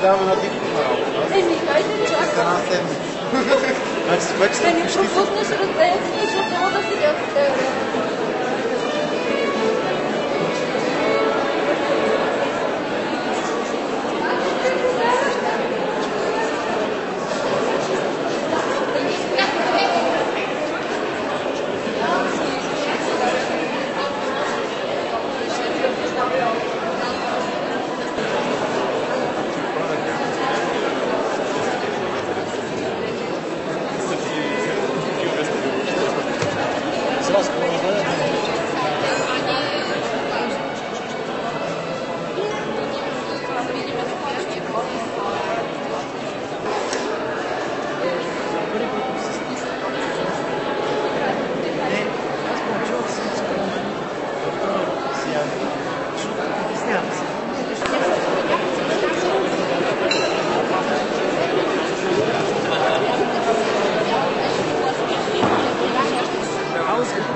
Даваме на диктовна работа. Дайте чак. Една седмица. Значи си вече Да ни пропуснеш разделите, защото няма да седят с теб.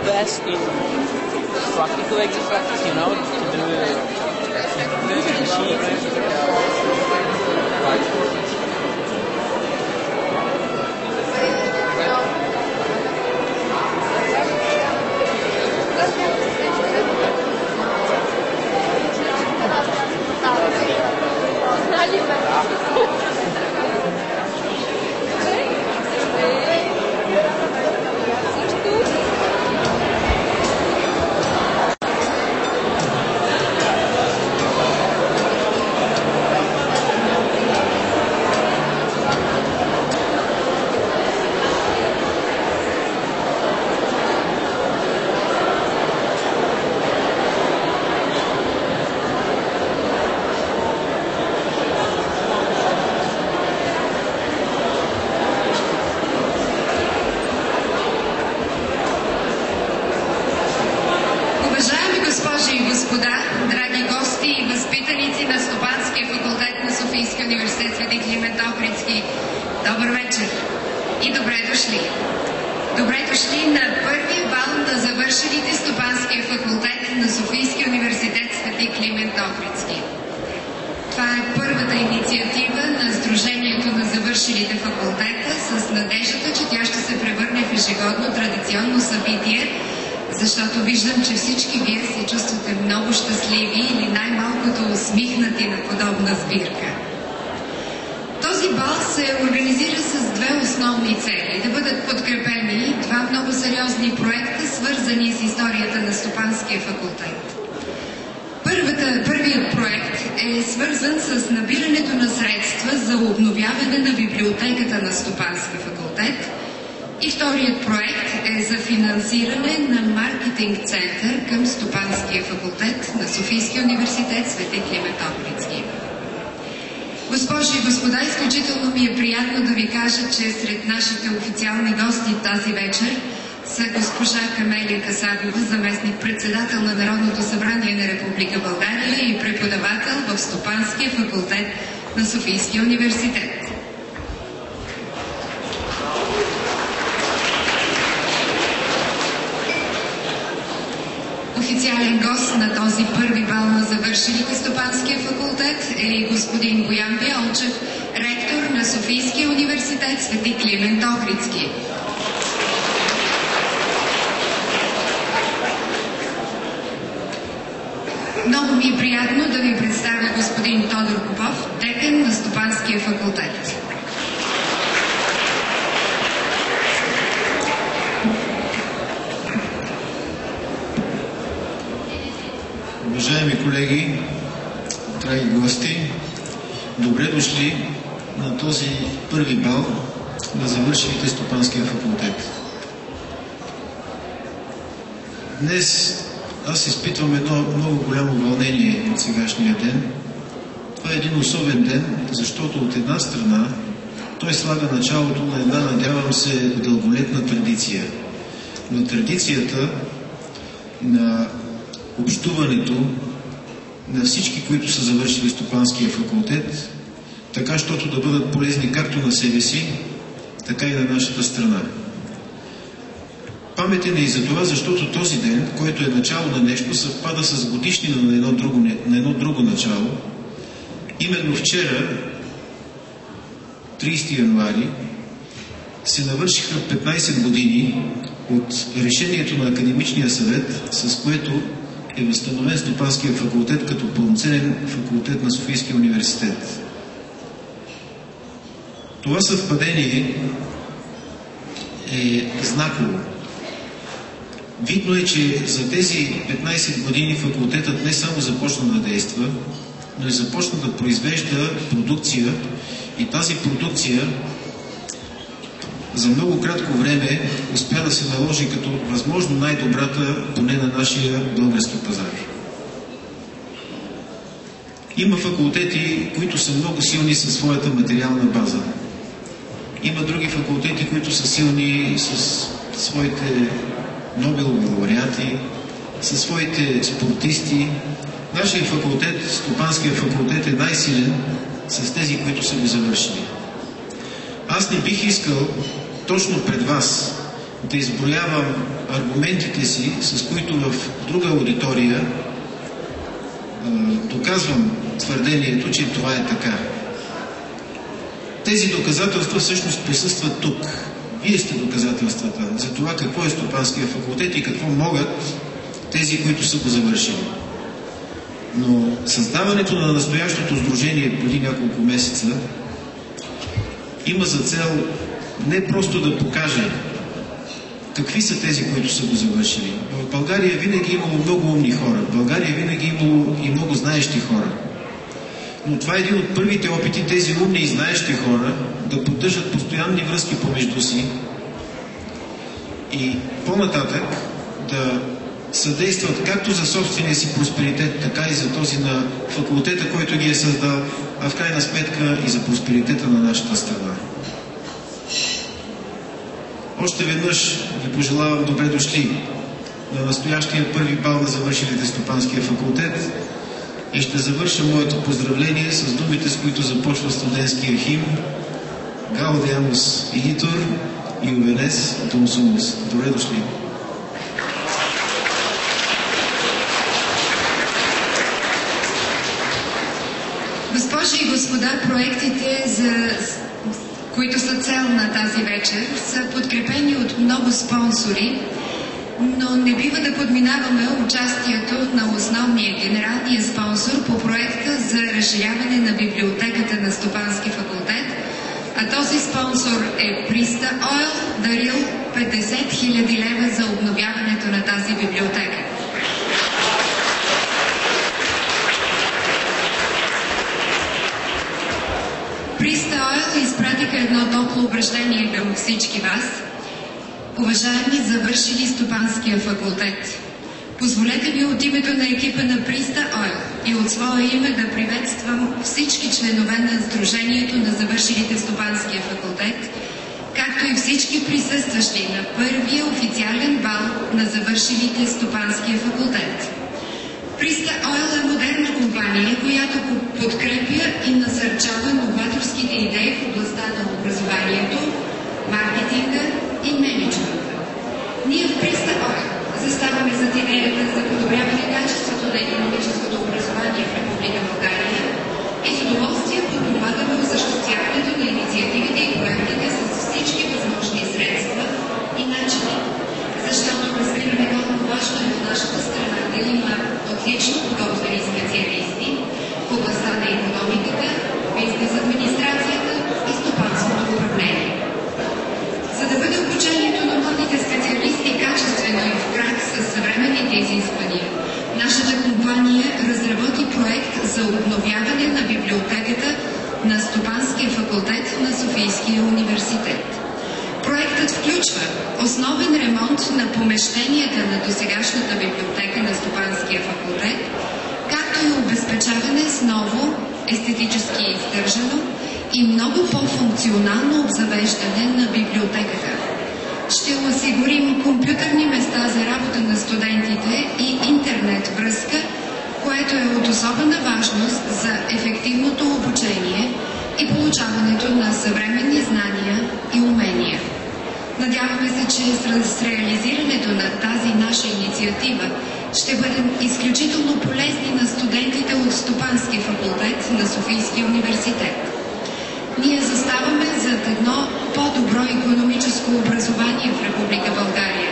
Best in practical exercises, you know, to do the sheets. Уважаеми госпожи и господа, драги гости и възпитаници на Стопанския факултет на Софийския университет Свети Климент Охридски, добър вечер и добре дошли! Добре дошли на първия бал на завършилите Стопанския факултет на Софийския университет Свети Климент Охридски. Това е първата инициатива на Сдружението на завършилите факултета с надеждата, че тя ще се превърне в ежегодно традиционно събитие, защото виждам, че всички вие се чувствате много щастливи или най-малкото усмихнати на подобна сбирка. Този бал се организира с две основни цели. Да бъдат подкрепени два много сериозни проекта, свързани с историята на Стопанския факултет. Първият проект е свързан с набирането на средства за обновяване на библиотеката на Стопанския факултет. И вторият проект е за финансиране на маркетинг център към Стопанския факултет на Софийския университет Свети Климент Охридски. Госпожи и господа, изключително ми е приятно да ви кажа, че сред нашите официални гости тази вечер са госпожа Камелия Касабова, заместник-председател на Народното събрание на Република България и преподавател в Стопанския факултет на Софийския университет. Официален гост на този първи бал на завършилите Стопанския факултет е господин Боян Виолчев, ректор на Софийския университет Свети Климент Охридски. Много ми е приятно да ви представя господин Тодор Попов, декан на Стопанския факултет. Уважаеми колеги, драги гости, добре дошли на този първи бал на завършилите Стопанския факултет. Днес аз изпитвам едно много голямо вълнение от сегашния ден. Това е един особен ден, защото от една страна той слага началото на една, надявам се, дълголетна традиция. На традицията на общуването на всички, които са завършили Стопанския факултет, така, щото да бъдат полезни както на себе си, така и на нашата страна. Паметен е и за това, защото този ден, който е начало на нещо, съвпада с годишнина на едно друго начало. Именно вчера, 30 януари, се навършиха 15 години от решението на Академичния съвет, с което е възстановен Стопанския факултет като пълноценен факултет на Софийския университет. Това съвпадение е знаково. Видно е, че за тези 15 години факултетът не само започна да действа, но и започна да произвежда продукция, и тази продукция за много кратко време успя да се наложи като възможно най-добрата, поне на нашия български пазар. Има факултети, които са много силни със своята материална база. Има други факултети, които са силни с своите Нобелови лауреати, със своите спортисти. Нашия факултет, Стопанския факултет, е най-силен с тези, които са го завършили. Аз не бих искал точно пред вас да изброявам аргументите си, с които в друга аудитория доказвам твърдението, че това е така. Тези доказателства всъщност присъстват тук. Вие сте доказателствата за това какво е Стопанския факултет и какво могат тези, които са го завършили. Но създаването на настоящото сдружение преди няколко месеца има за цел не просто да покаже какви са тези, които са го завършили. В България винаги е имало много умни хора. В България винаги е имало и много знаещи хора. Но това е един от първите опити тези умни и знаещи хора да поддържат постоянни връзки помежду си и по-нататък да съдействат както за собствения си просперитет, така и за този на факултета, който ги е създал, а в крайна сметка и за просперитета на нашата страна. Още веднъж ви пожелавам добре дошли на настоящия първи бал на завършилите Стопанския факултет и ще завърша моето поздравление с думите, с които започва студентския химн Gaudeamus Igitur Juvenes Dum Sumus. Добре дошли! Госпожи и господа, проектите, които са цел на тази вечер, са подкрепени от много спонсори, но не бива да подминаваме участието на основния генералния спонсор по проекта за разширяване на библиотеката на Стопански факултет, а този спонсор е Приста Ойл, дарил 50 000 лева за обновяването на тази библиотека. Приста Ойл изпратиха едно топло обръщение към всички вас. Уважаеми завършили Стопанския факултет, позволете ми от името на екипа на Приста Ойл и от своя име да приветствам всички членове на Сдружението на завършилите Стопанския факултет, както и всички присъстващи на първия официален бал на завършилите Стопанския факултет. Приста Ойл е модерна компания, която подкрепя и насърчава новаторските идеи в областта на образованието, маркетинга и мениджмента. Ние в Приста Ойл заставаме зад идеята за подобряване качеството на икономическото образование в Република България и с удоволствие подпомагаме осъществяването на инициативите и проектите с всички възможни средства и начини, защото разбираме колко важно е в нашата страна да има отлично подготвени основен ремонт на помещенията на досегашната библиотека на Стопанския факултет, както и обезпечаване с ново, естетически издържано и много по-функционално обзавеждане на библиотеката. Ще осигурим компютърни места за работа на студентите и интернет връзка, което е от особена важност за ефективното обучение и получаването на съвременни знания и умения. Надяваме се, че с реализирането на тази наша инициатива ще бъдем изключително полезни на студентите от Стопанския факултет на Софийския университет. Ние заставаме зад едно по-добро икономическо образование в Република България.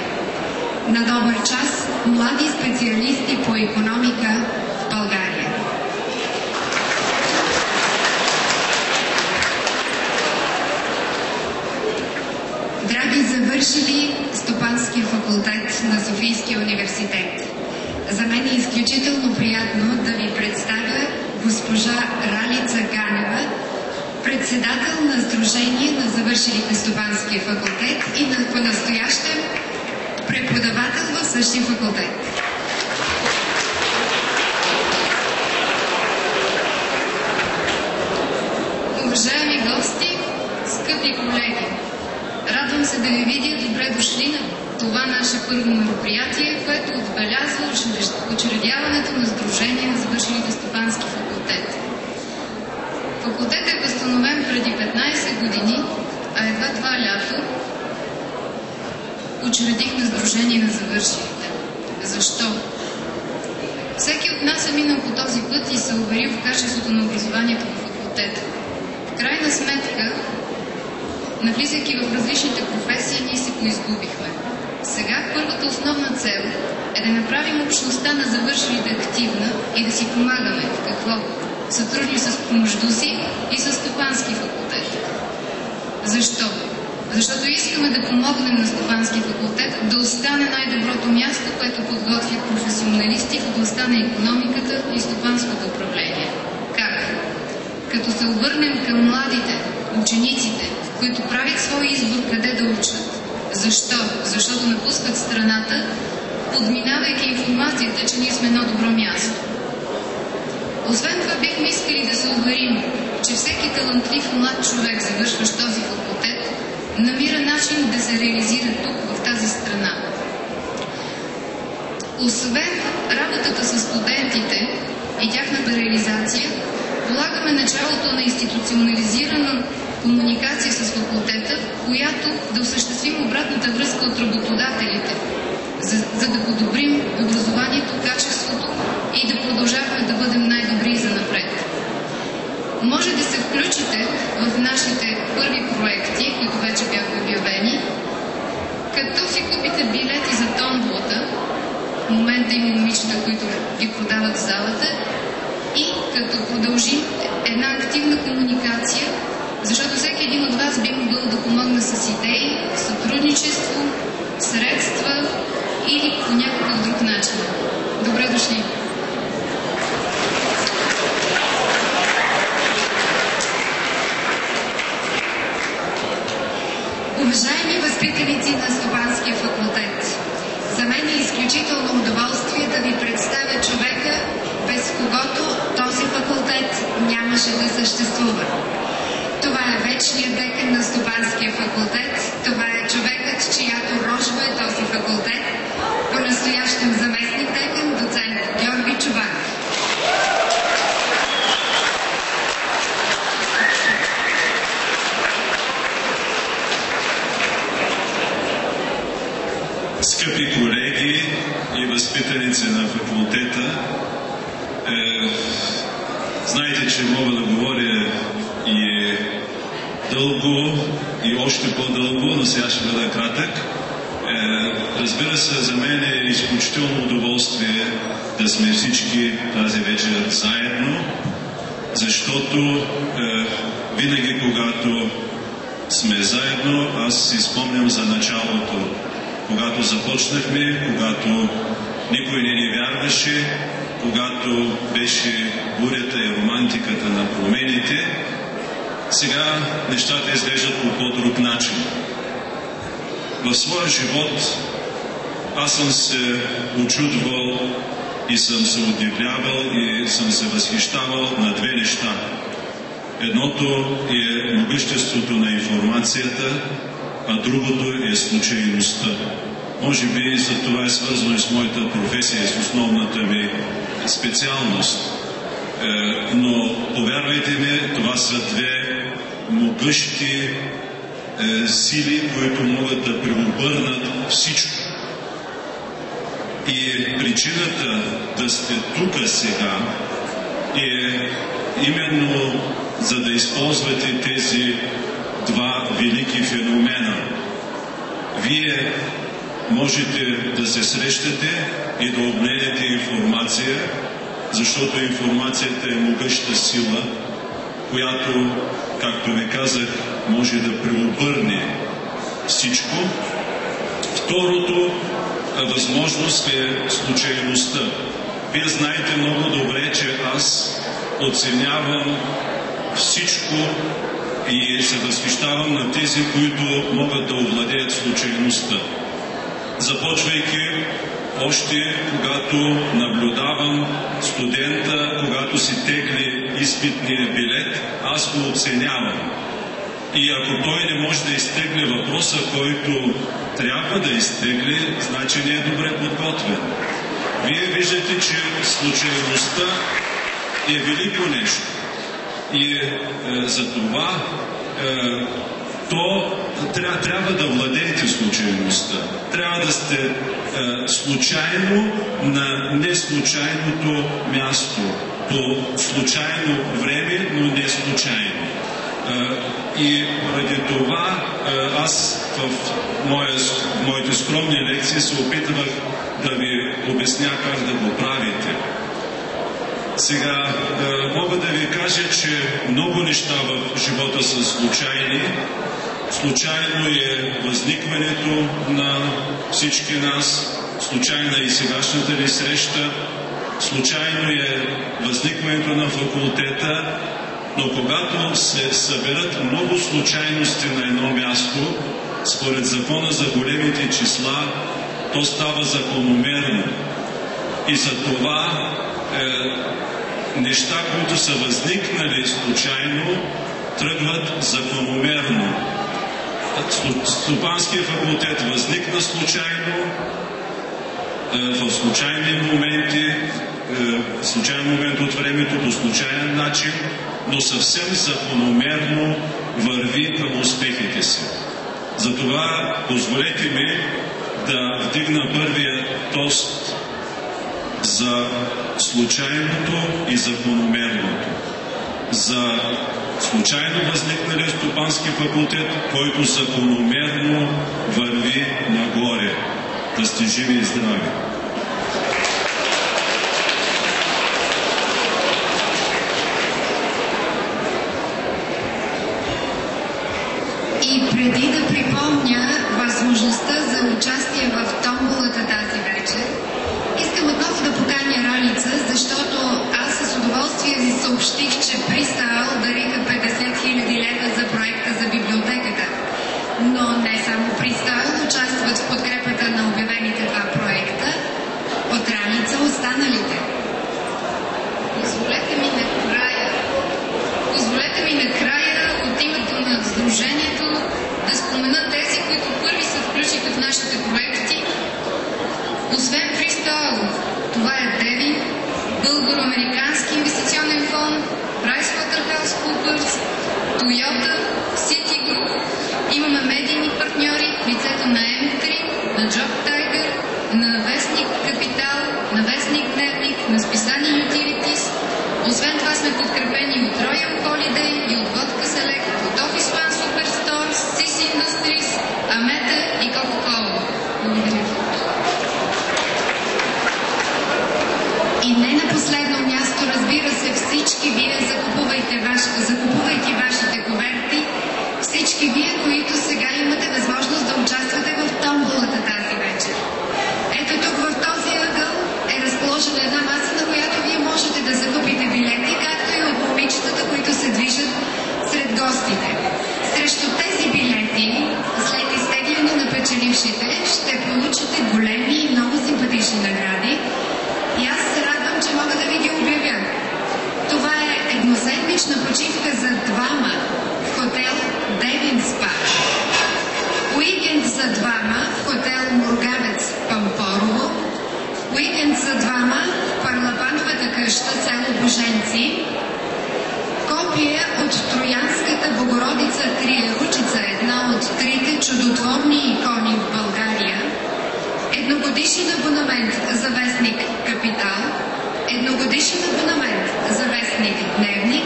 На добър час млади специалисти по икономика в България. Драги завършили Стопанския факултет на Софийския университет, за мен е изключително приятно да ви представя госпожа Ралица Ганева, председател на Сдружение на завършилите Стопанския факултет и по-настоящем преподавател в същия факултет. Уважаеми гости, скъпи колеги, радвам се да ви видя. Добре дошли на това наше първо мероприятие, което отбелязва учредяването на Сдружение на завършилите Стопански факултет. Факултетът е възстановен преди 15 години, а едва това лято учредихме Сдружение на завършилите. Защо? Всеки от нас е минал по този път и се уверил в качеството на образованието в факултета. В крайна сметка, навлизайки в различните професии, ние се поизгубихме. Сега първата основна цел е да направим общността на завършилите активна и да си помагаме. В какво? Сътрудничество помежду си и с Стопански факултет. Защо? Защото искаме да помогнем на Стопански факултет да остане най-доброто място, което подготвя професионалисти в областта на икономиката и стопанското управление. Как? Като се обърнем към младите, учениците, които правят свой избор къде да учат. Защо? Защото напускат страната, подминавайки информацията, че ние сме едно добро място. Освен това, бихме искали да се уверим, че всеки талантлив млад човек, завършващ този факултет, намира начин да се реализира тук, в тази страна. Освен работата с студентите и тяхната реализация, полагаме началото на институционализирана комуникация с факултета, която да осъществим обратната връзка от работодателите, за да подобрим образованието, качеството и да продължаваме да бъдем най-добри за напред. Може да се включите в нашите първи проекти, които вече бяха обявени, като си купите билети за томболата. В момента има момичета, които ги продават в залата, и като продължим една активна комуникация, защото всеки един от вас би могъл да помогне с идеи, сътрудничество, средства или по някакъв друг начин. Добре дошли! Уважаеми възпитаници на Стопанския факултет, за мен е изключително удоволствие да ви представя човека, без когото този факултет нямаше да съществува. Това е вечният декан на Стопанския факултет, това е човекът, чиято рожба е този факултет, по-настоящем заместник декан, доцент Георги Чубак. Скъпи колеги и възпитаници на факултета, знаете, че мога да говоря и дълго, и още по-дълго, но сега ще бъда кратък. Разбира се, за мен е изключително удоволствие да сме всички тази вечер заедно, защото винаги, когато сме заедно, аз си спомням за началото, когато започнахме, когато никой не ни вярваше, когато беше бурята и романтиката на промените. Сега нещата изглеждат по по-друг начин. В своя живот аз съм се очудвал и съм се удивлявал и съм се възхищавал на две неща. Едното е могъществото на информацията, а другото е случайността. Може би за това е свързано и с моята професия, с основната ми специалност. Но повярвайте ми, това са две могъщи сили, които могат да преобърнат всичко. И причината да сте тук сега е именно за да използвате тези два велики феномена. Вие можете да се срещате и да обменяте информация, защото информацията е могъща сила, която, както ви казах, може да преобърне всичко. Второто възможност е случайността. Вие знаете много добре, че аз оценявам всичко и се възхищавам на тези, които могат да овладеят случайността. Започвайки още когато наблюдавам студента, когато си тегли изпитния билет, аз го оценявам. И ако той не може да изтегли въпроса, който трябва да изтегли, значи не е добре подготвен. Вие виждате, че случайността е велико нещо. И за това трябва да владеете случайността. Трябва да сте случайно на неслучайното място, по случайно време, но не случайно. И поради това аз в моите скромни лекции се опитвах да ви обясня как да го правите. Сега мога да ви кажа, че много неща в живота са случайни. Случайно е възникването на всички нас, случайна е и сегашната ни среща, случайно е възникването на факултета, но когато се съберат много случайности на едно място, според закона за големите числа, то става закономерно. И за това неща, които са възникнали случайно, тръгват закономерно. Стопанския факултет възникна случайно, в случайни моменти, случайен момент от времето, по случайен начин, но съвсем закономерно върви към успехите си. Затова позволете ми да вдигна първия тост за случайното и закономерното. За случайно възникналия стопански факултет, който закономерно върви нагоре. Да сте живи и здрави! И преди да припомня възможността за участие в томболата тази вечер, искам отново да поканя Ралица, защото аз с удоволствие ви съобщих, че Пристайл дариха 50 000 лева за проекта за библиотеката. Но не само Пристайл участват в подкрепата на обявените два проекта. От Ралица останалите. Позволете ми накрая от името на Сдружението да спомена тези, които първи се включиха в нашите проекти. Освен Пристайл, това е Деви, Българо-американски инвестиционен фонд, PricewaterhouseCoopers, Toyota, Citigroup. Имаме медийни партньори в лицето на M3, на Job Tiger, на Вестник Капитал, на Вестник Дневник, на списание Utilities. Освен това сме подкрепени от Royal Holiday и от Vodka Select, от Office One Superstores, CIS Industries, Амета и Coca-Cola. Благодаря. И не на последно място, разбира се, всички вие закупувайте вашите коверти получите големи и много симпатични награди. И аз се радвам, че мога да ви ги обявя. Това е едноседмична почивка за двама в хотел Девин Спа. Уикенд за двама в хотел Мургавец Пампорово. Уикенд за двама в Парлапановата къща, село Боженци. Копия от Троянската Богородица Триеручица, една от трите чудотворни икони в България. Едногодишен абонамент за вестник Капитал, едногодишен абонамент за вестник Дневник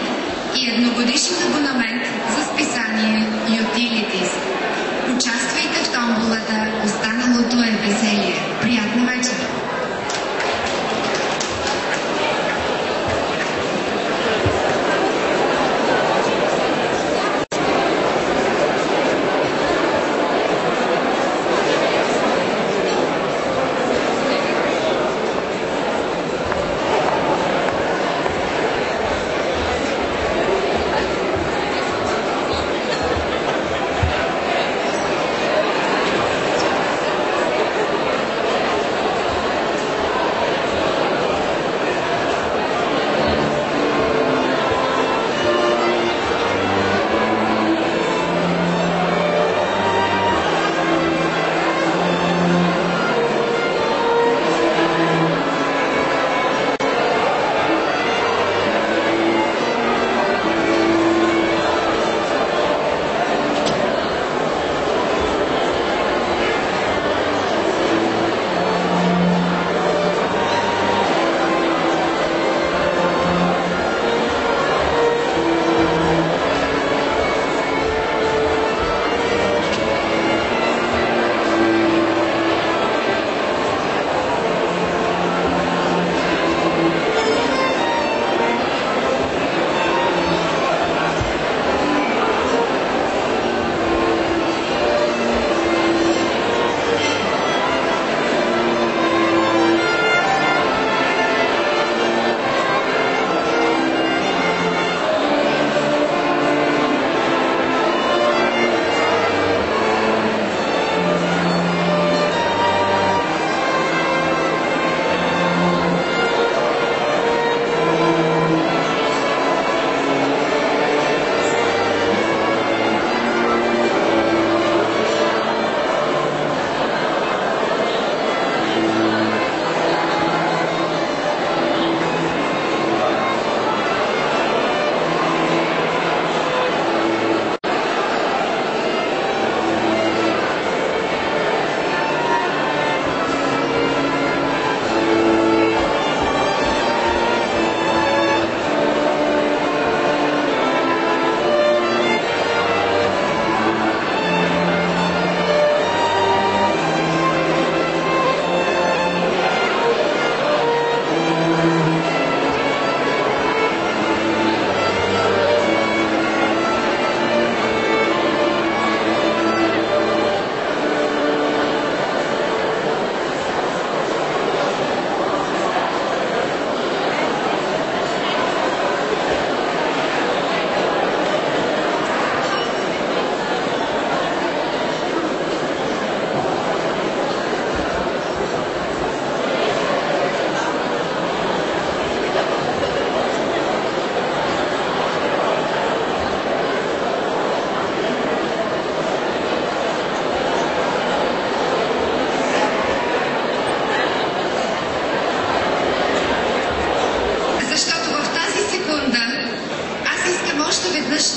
и едногодишен абонамент за списание Utilities. Участвайте в томболата, останалото е веселие. Приятна вечер!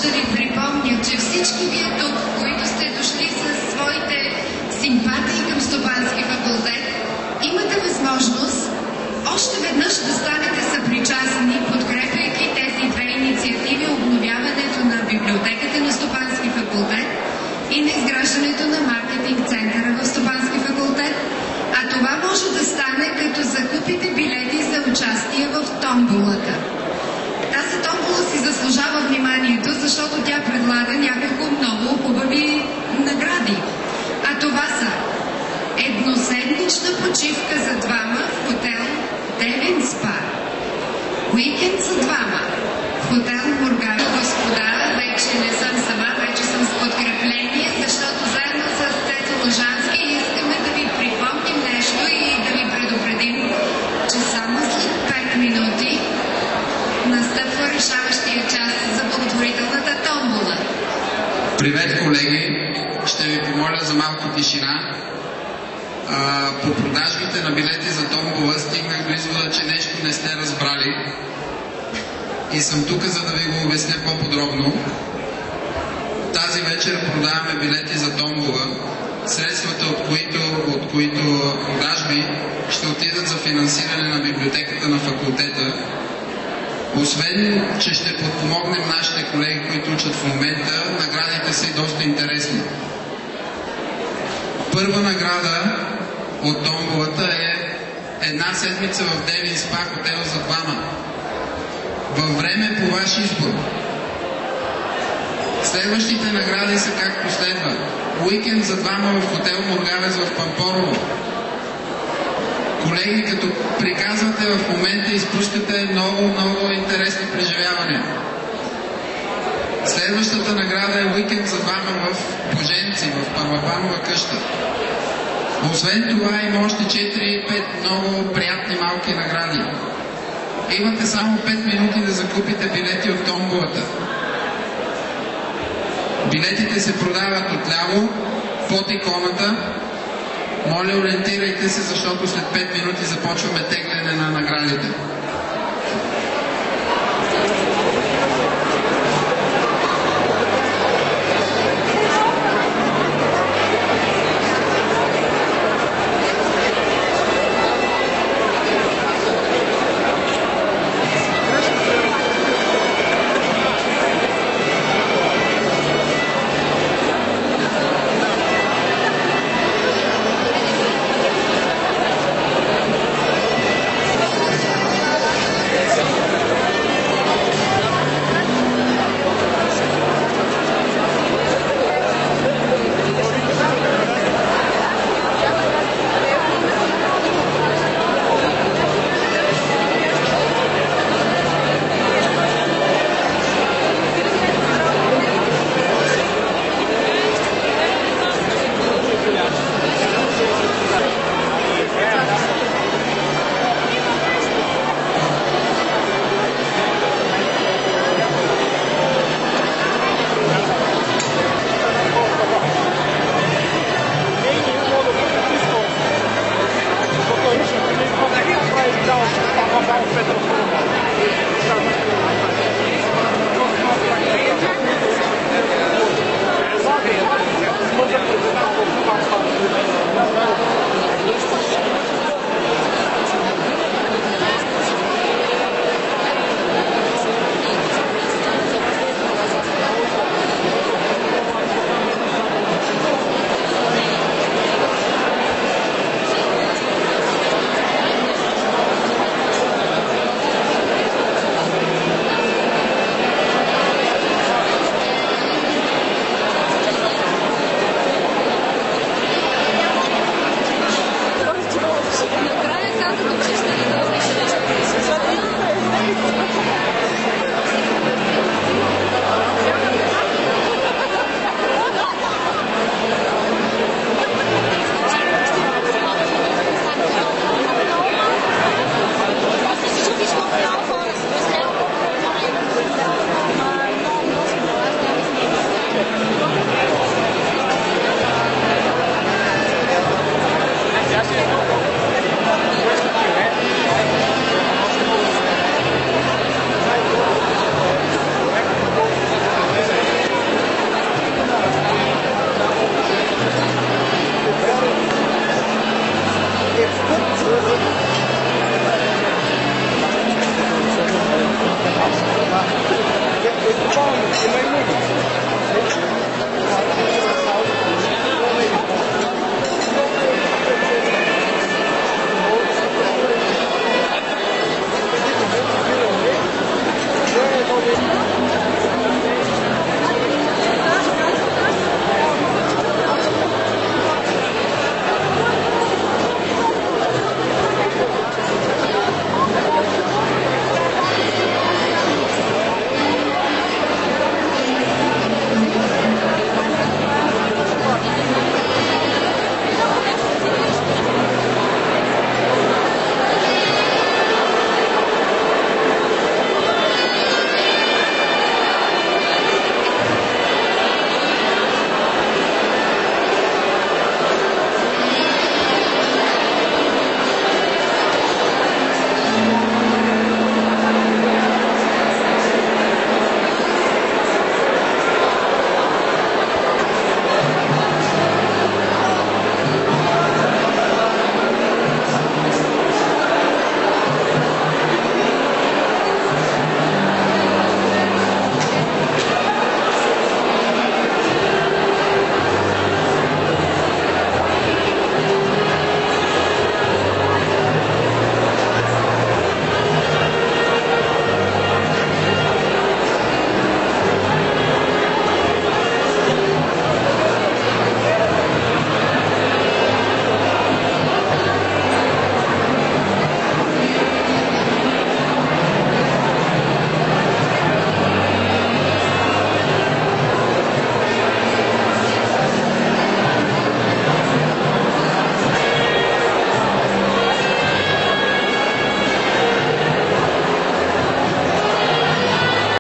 да ви припомня, че всички вие тук, които сте дошли със своите симпатии към Стопански факултет, имате възможност още веднъж да станете съпричастни, подкрепяйки тези две инициативи, обновяването на библиотеката на Стопански факултет и на изграждането на маркетинг центъра в Стопански факултет. А това може да стане, като закупите билети за участие в томболата. Тази томбола си заслужава вниманието, защото тя предлага няколко много хубави награди. А това са едноседмична почивка за двама в хотел Девин Спа. Уикенд за двама в хотел Мургавец. Господа, вече не съм сама, вече съм с подкрепление, защото заедно с Цецо Лъжански искаме да ви припомня малко тишина. По продажбите на билети за томбола стигнах до извода, че нещо не сте разбрали. И съм тук, за да ви го обясня по-подробно. Тази вечер продаваме билети за томбола. Средствата, от които продажби ще отидат за финансиране на библиотеката на факултета. Освен, че ще подпомогнем нашите колеги, които учат в момента, наградите са и доста интересни. Първа награда от томболата е една седмица в Девин Спа хотел за двама. Във време по ваш избор. Следващите награди са както следва. Уикенд за двама в хотел Моргавец в Пампорово. Колеги, като приказвате, в момента изпускате много интересни преживявания. Следващата награда е уикенд за двама в Боженци, в Първапанова къща. Освен това има още 4-5 много приятни малки награди. Имате само 5 минути да закупите билети от томболата. Билетите се продават отляво, под иконата. Моля, ориентирайте се, защото след 5 минути започваме тегляне на наградите.